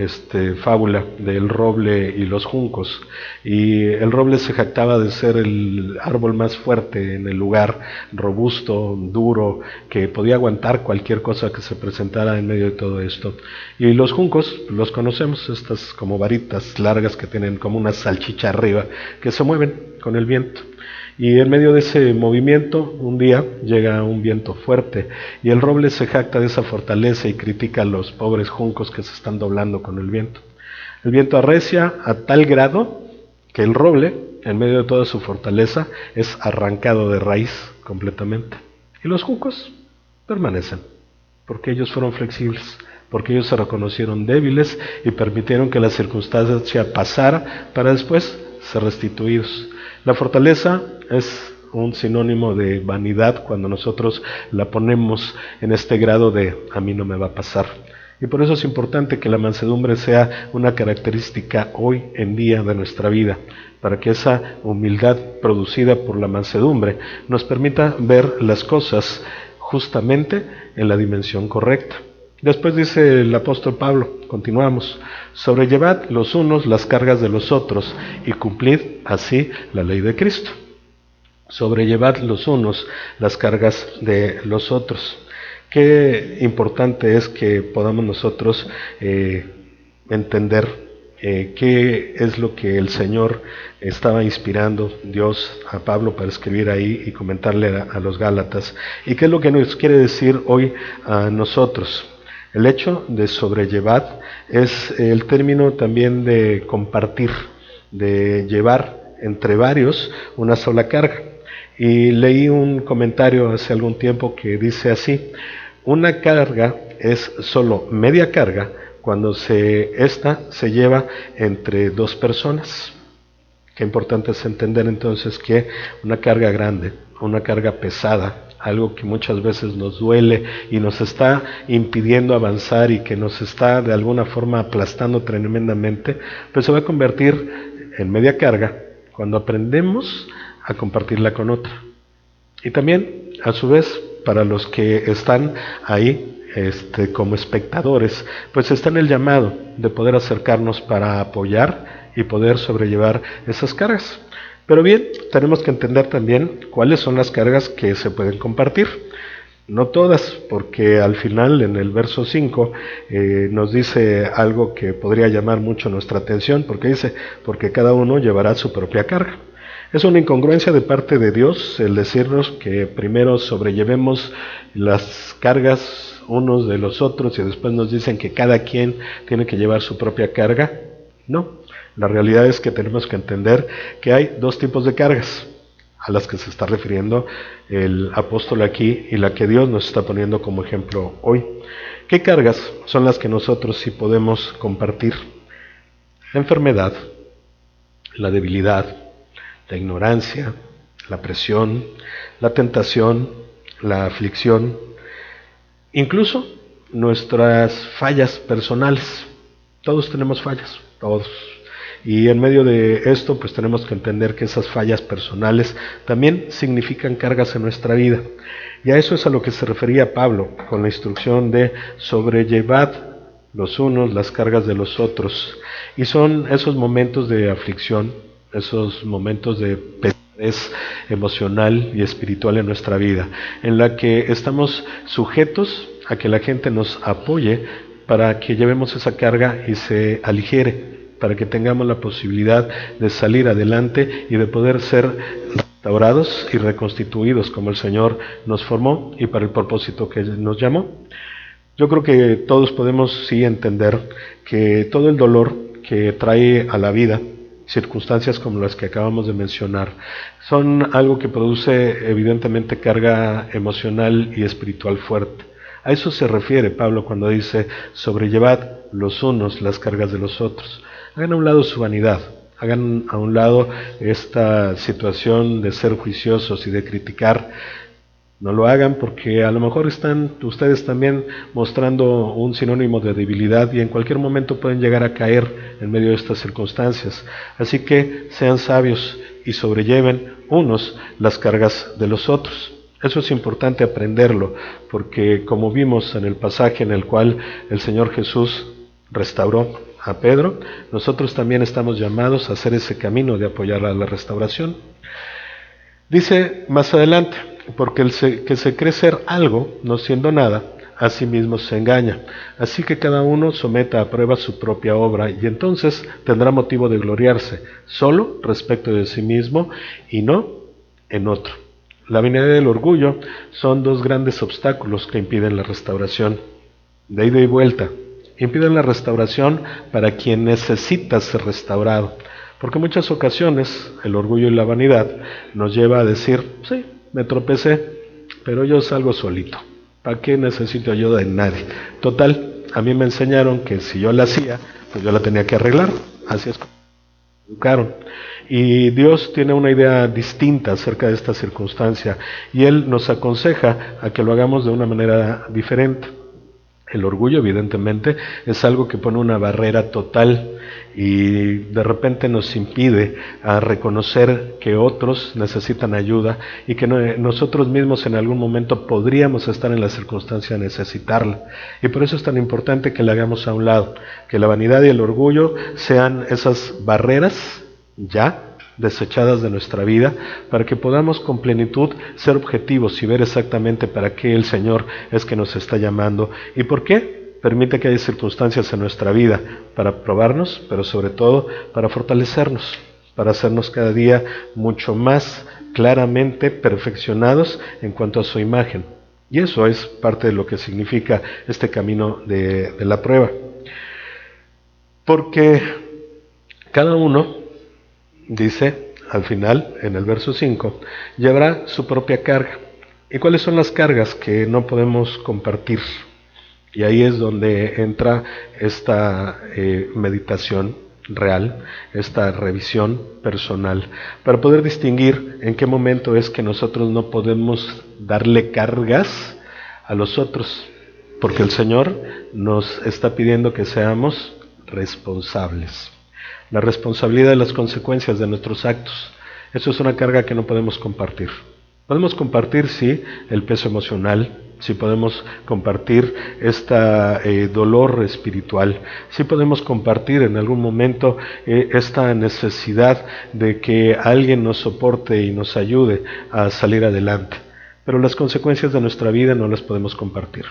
A: fábula del roble y los juncos, y el roble se jactaba de ser el árbol más fuerte en el lugar, robusto, duro, que podía aguantar cualquier cosa que se presentara en medio de todo esto. Y los juncos los conocemos, estas como varitas largas que tienen como una salchicha arriba, que se mueven con el viento. Y en medio de ese movimiento, un día llega un viento fuerte y el roble se jacta de esa fortaleza y critica a los pobres juncos que se están doblando con el viento. El viento arrecia a tal grado que el roble, en medio de toda su fortaleza, es arrancado de raíz completamente. Y los juncos permanecen, porque ellos fueron flexibles, porque ellos se reconocieron débiles y permitieron que la circunstancia pasara para después ser restituidos. La fortaleza es un sinónimo de vanidad cuando nosotros la ponemos en este grado de a mí no me va a pasar. Y por eso es importante que la mansedumbre sea una característica hoy en día de nuestra vida, para que esa humildad producida por la mansedumbre nos permita ver las cosas justamente en la dimensión correcta. Después dice el apóstol Pablo, continuamos, sobrellevad los unos las cargas de los otros y cumplid así la ley de Cristo. Sobrellevad los unos las cargas de los otros. Qué importante es que podamos nosotros entender qué es lo que el Señor estaba inspirando Dios a Pablo para escribir ahí y comentarle a los Gálatas, y qué es lo que nos quiere decir hoy a nosotros. El hecho de sobrellevar es el término también de compartir, de llevar entre varios una sola carga. Y leí un comentario hace algún tiempo que dice así: una carga es solo media carga cuando esta se lleva entre dos personas. Qué importante es entender entonces que una carga grande, una carga pesada, algo que muchas veces nos duele y nos está impidiendo avanzar y que nos está de alguna forma aplastando tremendamente, pues se va a convertir en media carga cuando aprendemos a compartirla con otra. Y también, a su vez, para los que están ahí como espectadores, pues está en el llamado de poder acercarnos para apoyar y poder sobrellevar esas cargas. Pero bien, tenemos que entender también cuáles son las cargas que se pueden compartir. No todas, porque al final en el verso 5 nos dice algo que podría llamar mucho nuestra atención, porque dice, porque cada uno llevará su propia carga. Es una incongruencia de parte de Dios el decirnos que primero sobrellevemos las cargas unos de los otros y después nos dicen que cada quien tiene que llevar su propia carga. No, la realidad es que tenemos que entender que hay dos tipos de cargas a las que se está refiriendo el apóstol aquí y la que Dios nos está poniendo como ejemplo hoy. ¿Qué cargas son las que nosotros sí podemos compartir? La enfermedad, la debilidad, la ignorancia, la presión, la tentación, la aflicción, incluso nuestras fallas personales. Todos tenemos fallas, todos. Y en medio de esto, pues tenemos que entender que esas fallas personales también significan cargas en nuestra vida. Y a eso es a lo que se refería Pablo con la instrucción de sobrellevad los unos las cargas de los otros. Y son esos momentos de aflicción, esos momentos de pesadez emocional y espiritual en nuestra vida, en la que estamos sujetos a que la gente nos apoye para que llevemos esa carga y se aligere, para que tengamos la posibilidad de salir adelante y de poder ser restaurados y reconstituidos como el Señor nos formó y para el propósito que nos llamó. Yo creo que todos podemos sí entender que todo el dolor que trae a la vida, circunstancias como las que acabamos de mencionar, son algo que produce evidentemente carga emocional y espiritual fuerte. A eso se refiere Pablo cuando dice, sobrellevad los unos las cargas de los otros. Hagan a un lado su vanidad, hagan a un lado esta situación de ser juiciosos y de criticar. No lo hagan porque a lo mejor están ustedes también mostrando un sinónimo de debilidad y en cualquier momento pueden llegar a caer en medio de estas circunstancias. Así que sean sabios y sobrelleven unos las cargas de los otros. Eso es importante aprenderlo, porque como vimos en el pasaje en el cual el Señor Jesús restauró a Pedro, nosotros también estamos llamados a hacer ese camino de apoyar a la restauración. Dice más adelante, porque el que se cree ser algo, no siendo nada, a sí mismo se engaña. Así que cada uno someta a prueba su propia obra y entonces tendrá motivo de gloriarse, solo respecto de sí mismo y no en otro. La vanidad y el orgullo son dos grandes obstáculos que impiden la restauración. De ida y vuelta, impiden la restauración para quien necesita ser restaurado. Porque en muchas ocasiones el orgullo y la vanidad nos lleva a decir, sí, me tropecé, pero yo salgo solito. ¿Para qué necesito ayuda de nadie? Total, a mí me enseñaron que si yo la hacía, pues yo la tenía que arreglar. Así es como me educaron. Y Dios tiene una idea distinta acerca de esta circunstancia y Él nos aconseja a que lo hagamos de una manera diferente. El orgullo, evidentemente, es algo que pone una barrera total y de repente nos impide a reconocer que otros necesitan ayuda y que nosotros mismos en algún momento podríamos estar en la circunstancia de necesitarla. Y por eso es tan importante que la hagamos a un lado, que la vanidad y el orgullo sean esas barreras ya desechadas de nuestra vida, para que podamos con plenitud ser objetivos y ver exactamente para qué el Señor es que nos está llamando y por qué permite que haya circunstancias en nuestra vida para probarnos, pero sobre todo para fortalecernos, para hacernos cada día mucho más claramente perfeccionados en cuanto a su imagen. Y eso es parte de lo que significa este camino de la prueba. Porque cada uno, dice al final, en el verso 5, llevará su propia carga. ¿Y cuáles son las cargas que no podemos compartir? Y ahí es donde entra esta meditación real, esta revisión personal, para poder distinguir en qué momento es que nosotros no podemos darle cargas a los otros, porque el Señor nos está pidiendo que seamos responsables. La responsabilidad de las consecuencias de nuestros actos. Eso es una carga que no podemos compartir. Podemos compartir, sí, el peso emocional, sí podemos compartir este dolor espiritual, sí podemos compartir en algún momento esta necesidad de que alguien nos soporte y nos ayude a salir adelante. Pero las consecuencias de nuestra vida no las podemos compartir.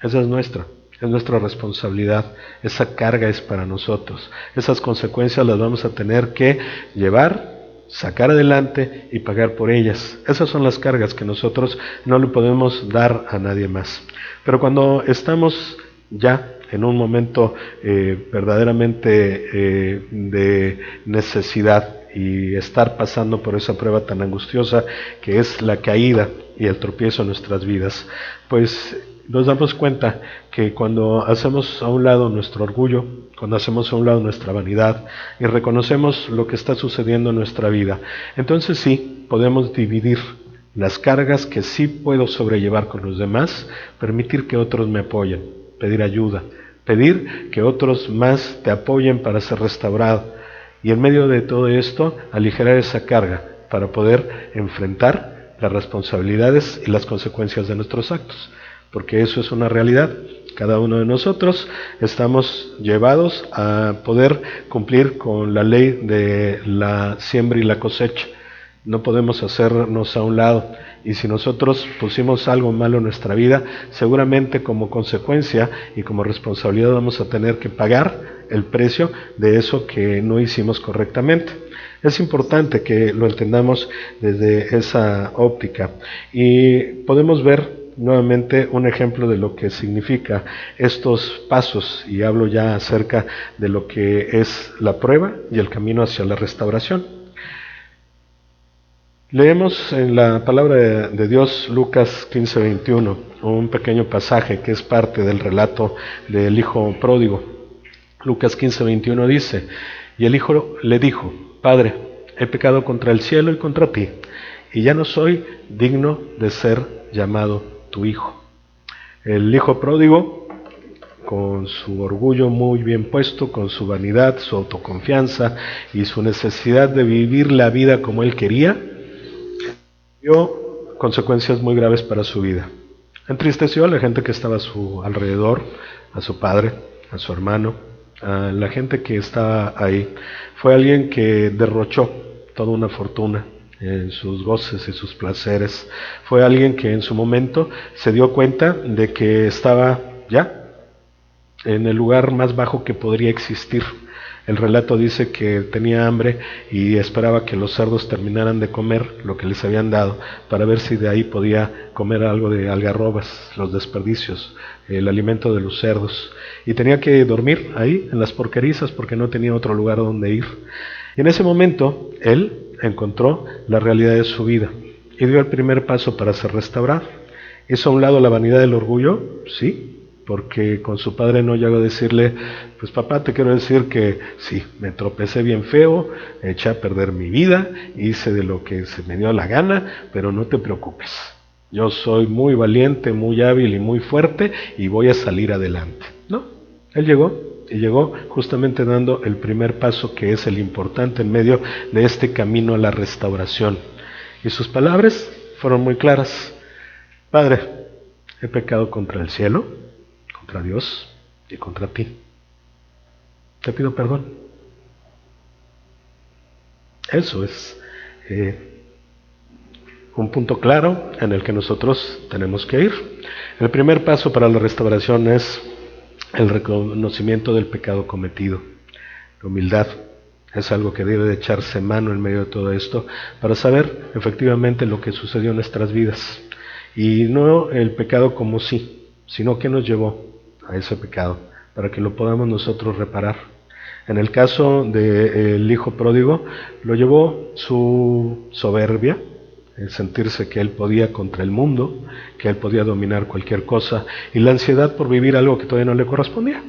A: Esa es nuestra responsabilidad, esa carga es para nosotros. Esas consecuencias las vamos a tener que llevar, sacar adelante y pagar por ellas. Esas son las cargas que nosotros no le podemos dar a nadie más. Pero cuando estamos ya en un momento verdaderamente de necesidad y estar pasando por esa prueba tan angustiosa que es la caída y el tropiezo en nuestras vidas, pues nos damos cuenta que cuando hacemos a un lado nuestro orgullo, cuando hacemos a un lado nuestra vanidad y reconocemos lo que está sucediendo en nuestra vida, entonces sí podemos dividir las cargas que sí puedo sobrellevar con los demás, permitir que otros me apoyen, pedir ayuda, pedir que otros más te apoyen para ser restaurado y en medio de todo esto aligerar esa carga para poder enfrentar las responsabilidades y las consecuencias de nuestros actos. Porque eso es una realidad. Cada uno de nosotros estamos llevados a poder cumplir con la ley de la siembra y la cosecha. No podemos hacernos a un lado. Y si nosotros pusimos algo malo en nuestra vida, seguramente como consecuencia y como responsabilidad vamos a tener que pagar el precio de eso que no hicimos correctamente. Es importante que lo entendamos desde esa óptica. Y podemos ver nuevamente un ejemplo de lo que significa estos pasos, y hablo ya acerca de lo que es la prueba y el camino hacia la restauración. Leemos en la palabra de Dios Lucas 15:21, un pequeño pasaje que es parte del relato del hijo pródigo. Lucas 15:21 dice: y el hijo le dijo: Padre, he pecado contra el cielo y contra ti, y ya no soy digno de ser llamado tu hijo. El hijo pródigo, con su orgullo muy bien puesto, con su vanidad, su autoconfianza y su necesidad de vivir la vida como él quería, dio consecuencias muy graves para su vida. Entristeció a la gente que estaba a su alrededor, a su padre, a su hermano, a la gente que estaba ahí. Fue alguien que derrochó toda una fortuna en sus goces y sus placeres. Fue alguien que en su momento se dio cuenta de que estaba ya en el lugar más bajo que podría existir. El relato dice que tenía hambre y esperaba que los cerdos terminaran de comer lo que les habían dado para ver si de ahí podía comer algo de algarrobas, los desperdicios, el alimento de los cerdos. Y tenía que dormir ahí en las porquerizas porque no tenía otro lugar donde ir. Y en ese momento él encontró la realidad de su vida y dio el primer paso para ser restaurado. ¿Hizo a un lado la vanidad del orgullo? Sí, porque con su padre no llegó a decirle: pues papá, te quiero decir que sí, me tropecé bien feo, eché a perder mi vida, hice de lo que se me dio la gana, pero no te preocupes, yo soy muy valiente, muy hábil y muy fuerte y voy a salir adelante. No, él llegó. Y llegó justamente dando el primer paso, que es el importante en medio de este camino a la restauración. Y sus palabras fueron muy claras: Padre, he pecado contra el cielo, contra Dios y contra ti. Te pido perdón. Eso es un punto claro en el que nosotros tenemos que ir. El primer paso para la restauración es el reconocimiento del pecado cometido. La humildad es algo que debe de echarse mano en medio de todo esto para saber efectivamente lo que sucedió en nuestras vidas. Y no el pecado como sí, sino que nos llevó a ese pecado para que lo podamos nosotros reparar. En el caso del hijo pródigo, lo llevó su soberbia, el sentirse que él podía contra el mundo, que él podía dominar cualquier cosa, y la ansiedad por vivir algo que todavía no le correspondía,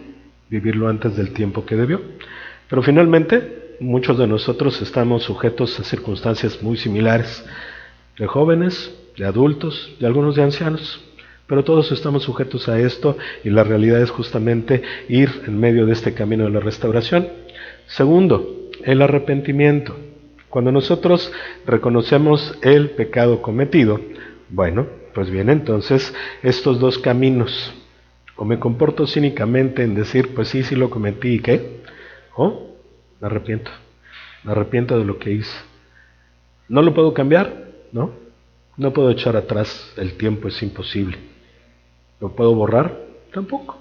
A: vivirlo antes del tiempo que debió. Pero finalmente, muchos de nosotros estamos sujetos a circunstancias muy similares, de jóvenes, de adultos, de algunos de ancianos, pero todos estamos sujetos a esto, y la realidad es justamente ir en medio de este camino de la restauración. Segundo, el arrepentimiento. Cuando nosotros reconocemos el pecado cometido, bueno, Pues bien, entonces, estos dos caminos, o me comporto cínicamente en decir, pues sí, sí lo cometí, ¿y qué? O me arrepiento de lo que hice. ¿No lo puedo cambiar? No. No puedo echar atrás el tiempo, es imposible. ¿Lo puedo borrar? Tampoco.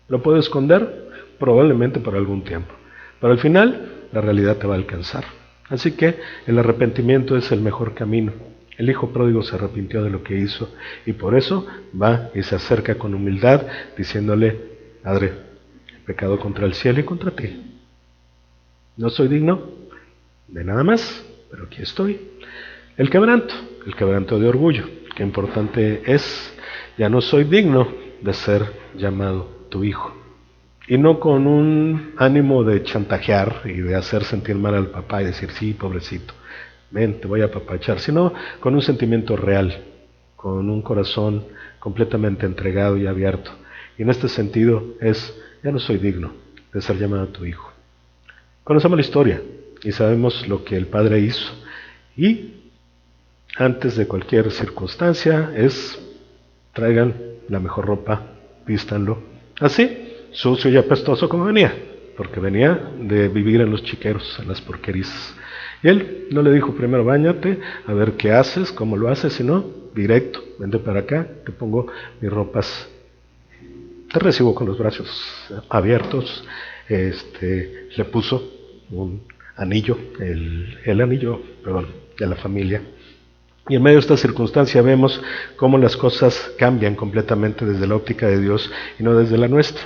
A: ¿Lo puedo esconder? Probablemente por algún tiempo. Pero al final, la realidad te va a alcanzar. Así que el arrepentimiento es el mejor camino. El hijo pródigo se arrepintió de lo que hizo y por eso va y se acerca con humildad diciéndole, Padre, he pecado contra el cielo y contra ti. No soy digno de nada más, pero aquí estoy. El quebranto de orgullo. Qué importante es, ya no soy digno de ser llamado tu hijo. Y no con un ánimo de chantajear y de hacer sentir mal al papá y decir, sí, pobrecito, ven, te voy a apapachar, sino con un sentimiento real, con un corazón completamente entregado y abierto. Y en este sentido es, ya no soy digno de ser llamado tu hijo. Conocemos la historia y sabemos lo que el padre hizo. Y antes de cualquier circunstancia es, traigan la mejor ropa, vístanlo. Así, sucio y apestoso como venía, porque venía de vivir en los chiqueros, en las porquerizas. Y él no le dijo primero báñate, a ver qué haces, cómo lo haces, sino directo, vente para acá, te pongo mis ropas, te recibo con los brazos abiertos. Le puso un anillo, el anillo, perdón, de la familia. Y en medio de esta circunstancia vemos cómo las cosas cambian completamente desde la óptica de Dios y no desde la nuestra.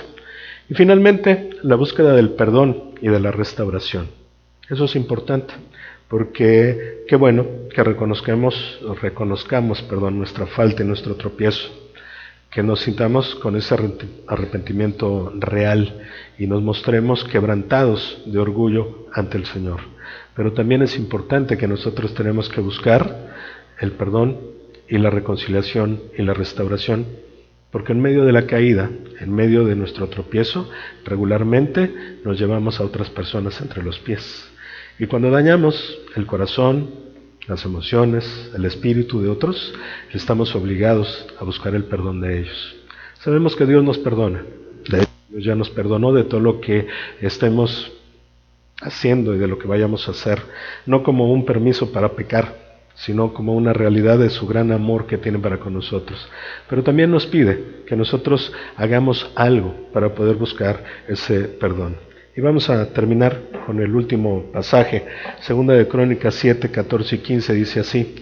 A: Y finalmente, la búsqueda del perdón y de la restauración. Eso es importante, porque qué bueno que reconozcamos nuestra falta y nuestro tropiezo, que nos sintamos con ese arrepentimiento real y nos mostremos quebrantados de orgullo ante el Señor. Pero también es importante que nosotros tenemos que buscar el perdón y la reconciliación y la restauración, porque en medio de la caída, en medio de nuestro tropiezo, regularmente nos llevamos a otras personas entre los pies. Y cuando dañamos el corazón, las emociones, el espíritu de otros, estamos obligados a buscar el perdón de ellos. Sabemos que Dios nos perdona. Dios ya nos perdonó de todo lo que estemos haciendo y de lo que vayamos a hacer, no como un permiso para pecar, sino como una realidad de su gran amor que tiene para con nosotros. Pero también nos pide que nosotros hagamos algo para poder buscar ese perdón. Y vamos a terminar con el último pasaje, Segunda de Crónicas 7, 14 y 15, dice así: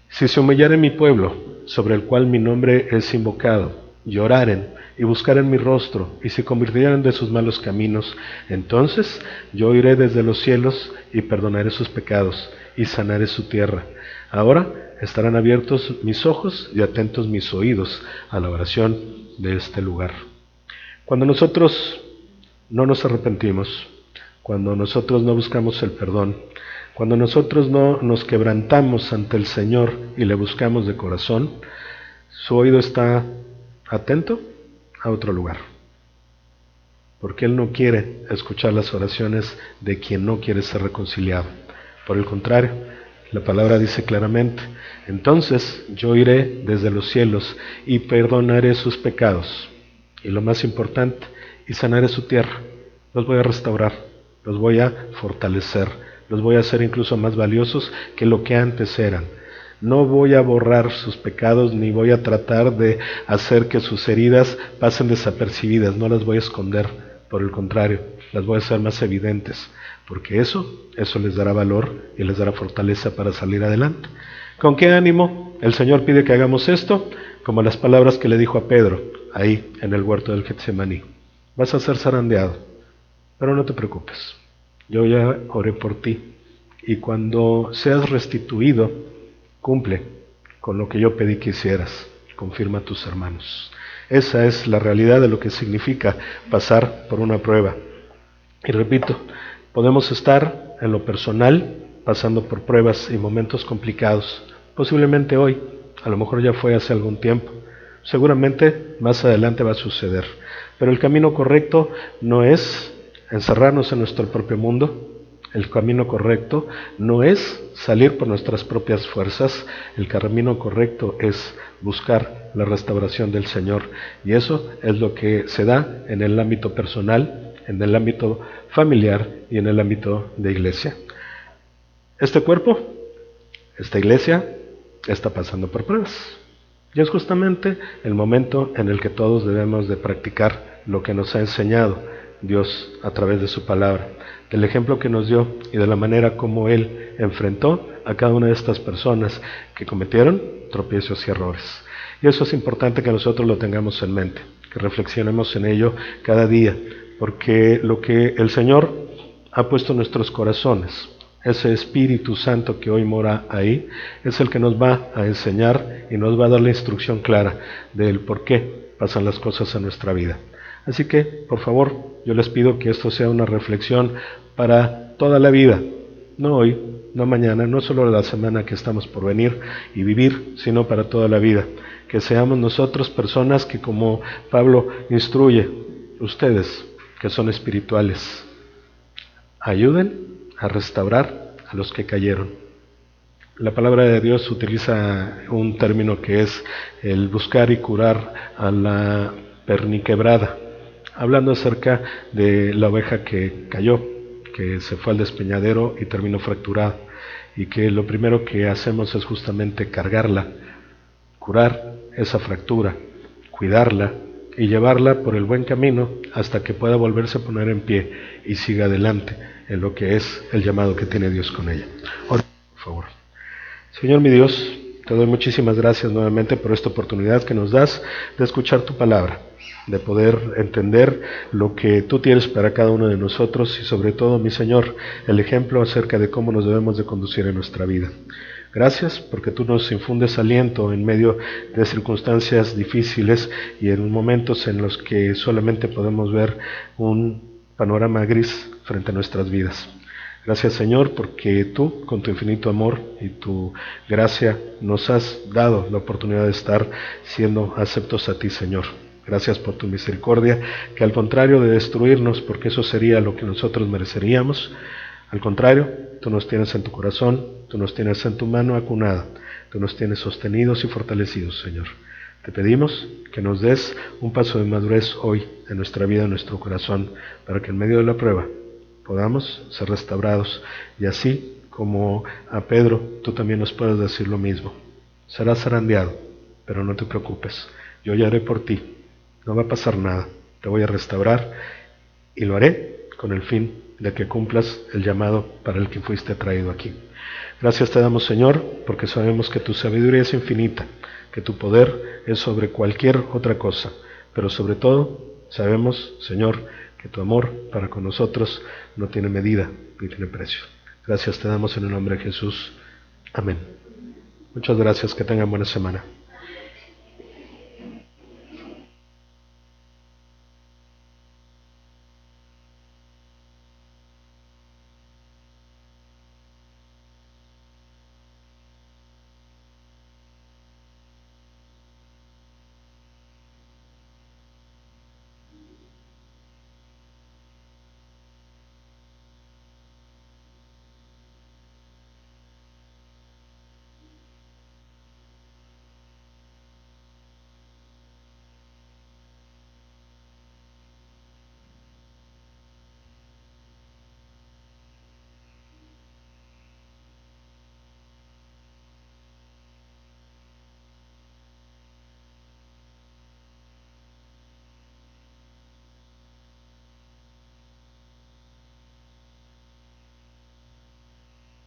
A: Si se humillare mi pueblo, sobre el cual mi nombre es invocado, lloraren y buscaren mi rostro, y se convirtieran de sus malos caminos, entonces yo oiré desde los cielos y perdonaré sus pecados y sanaré su tierra. Ahora estarán abiertos mis ojos y atentos mis oídos a la oración de este lugar. Cuando nosotros no nos arrepentimos, cuando nosotros no buscamos el perdón, cuando nosotros no nos quebrantamos ante el Señor y le buscamos de corazón, su oído está atento a otro lugar, porque Él no quiere escuchar las oraciones de quien no quiere ser reconciliado. Por el contrario, la palabra dice claramente: entonces yo iré desde los cielos y perdonaré sus pecados, y lo más importante, y sanaré su tierra. Los voy a restaurar, los voy a fortalecer, los voy a hacer incluso más valiosos que lo que antes eran. No voy a borrar sus pecados, ni voy a tratar de hacer que sus heridas pasen desapercibidas, no las voy a esconder, por el contrario, las voy a hacer más evidentes, porque eso les dará valor y les dará fortaleza para salir adelante. ¿Con qué ánimo el Señor pide que hagamos esto? Como las palabras que le dijo a Pedro, ahí en el huerto del Getsemaní: vas a ser zarandeado, pero no te preocupes, yo ya oré por ti, y cuando seas restituido, cumple con lo que yo pedí que hicieras, confirma a tus hermanos. Esa es la realidad de lo que significa pasar por una prueba. Y repito, podemos estar en lo personal pasando por pruebas y momentos complicados, posiblemente hoy, a lo mejor ya fue hace algún tiempo, seguramente más adelante va a suceder, pero el camino correcto no es encerrarnos en nuestro propio mundo, El camino correcto no es salir por nuestras propias fuerzas, el camino correcto es buscar la restauración del Señor. Y eso es lo que se da en el ámbito personal, en el ámbito familiar y en el ámbito de iglesia. Este cuerpo, esta iglesia, está pasando por pruebas. Y es justamente el momento en el que todos debemos de practicar lo que nos ha enseñado Dios a través de su palabra, del ejemplo que nos dio y de la manera como Él enfrentó a cada una de estas personas que cometieron tropiezos y errores. Y eso es importante que nosotros lo tengamos en mente, que reflexionemos en ello cada día, porque lo que el Señor ha puesto en nuestros corazones, ese Espíritu Santo que hoy mora ahí, es el que nos va a enseñar y nos va a dar la instrucción clara del por qué pasan las cosas en nuestra vida. Así que, por favor, yo les pido que esto sea una reflexión para toda la vida, no hoy, no mañana, no solo la semana que estamos por venir y vivir, sino para toda la vida. Que seamos nosotros personas que, como Pablo instruye, ustedes que son espirituales, ayuden a restaurar a los que cayeron. La palabra de Dios utiliza un término que es el buscar y curar a la perniquebrada, hablando acerca de la oveja que cayó, que se fue al despeñadero y terminó fracturada, y que lo primero que hacemos es justamente cargarla, curar esa fractura, cuidarla y llevarla por el buen camino hasta que pueda volverse a poner en pie y siga adelante en lo que es el llamado que tiene Dios con ella. Ora, por favor. Señor mi Dios, te doy muchísimas gracias nuevamente por esta oportunidad que nos das de escuchar tu palabra, de poder entender lo que tú tienes para cada uno de nosotros y sobre todo, mi Señor, el ejemplo acerca de cómo nos debemos de conducir en nuestra vida. Gracias porque tú nos infundes aliento en medio de circunstancias difíciles y en momentos en los que solamente podemos ver un panorama gris frente a nuestras vidas. Gracias, Señor, porque tú, con tu infinito amor y tu gracia, nos has dado la oportunidad de estar siendo aceptos a ti, Señor. Gracias por tu misericordia, que al contrario de destruirnos, porque eso sería lo que nosotros mereceríamos, al contrario, tú nos tienes en tu corazón, tú nos tienes en tu mano acunada, tú nos tienes sostenidos y fortalecidos, Señor. Te pedimos que nos des un paso de madurez hoy en nuestra vida, en nuestro corazón, para que en medio de la prueba podamos ser restaurados y así como a Pedro, tú también nos puedas decir lo mismo. Serás zarandeado, pero no te preocupes, yo ya haré por ti, no va a pasar nada, te voy a restaurar y lo haré con el fin de que cumplas el llamado para el que fuiste traído aquí. Gracias te damos, Señor, porque sabemos que tu sabiduría es infinita, que tu poder es sobre cualquier otra cosa, pero sobre todo sabemos, Señor, que tu amor para con nosotros no tiene medida ni tiene precio. Gracias te damos en el nombre de Jesús. Amén. Muchas gracias, que tengan buena semana.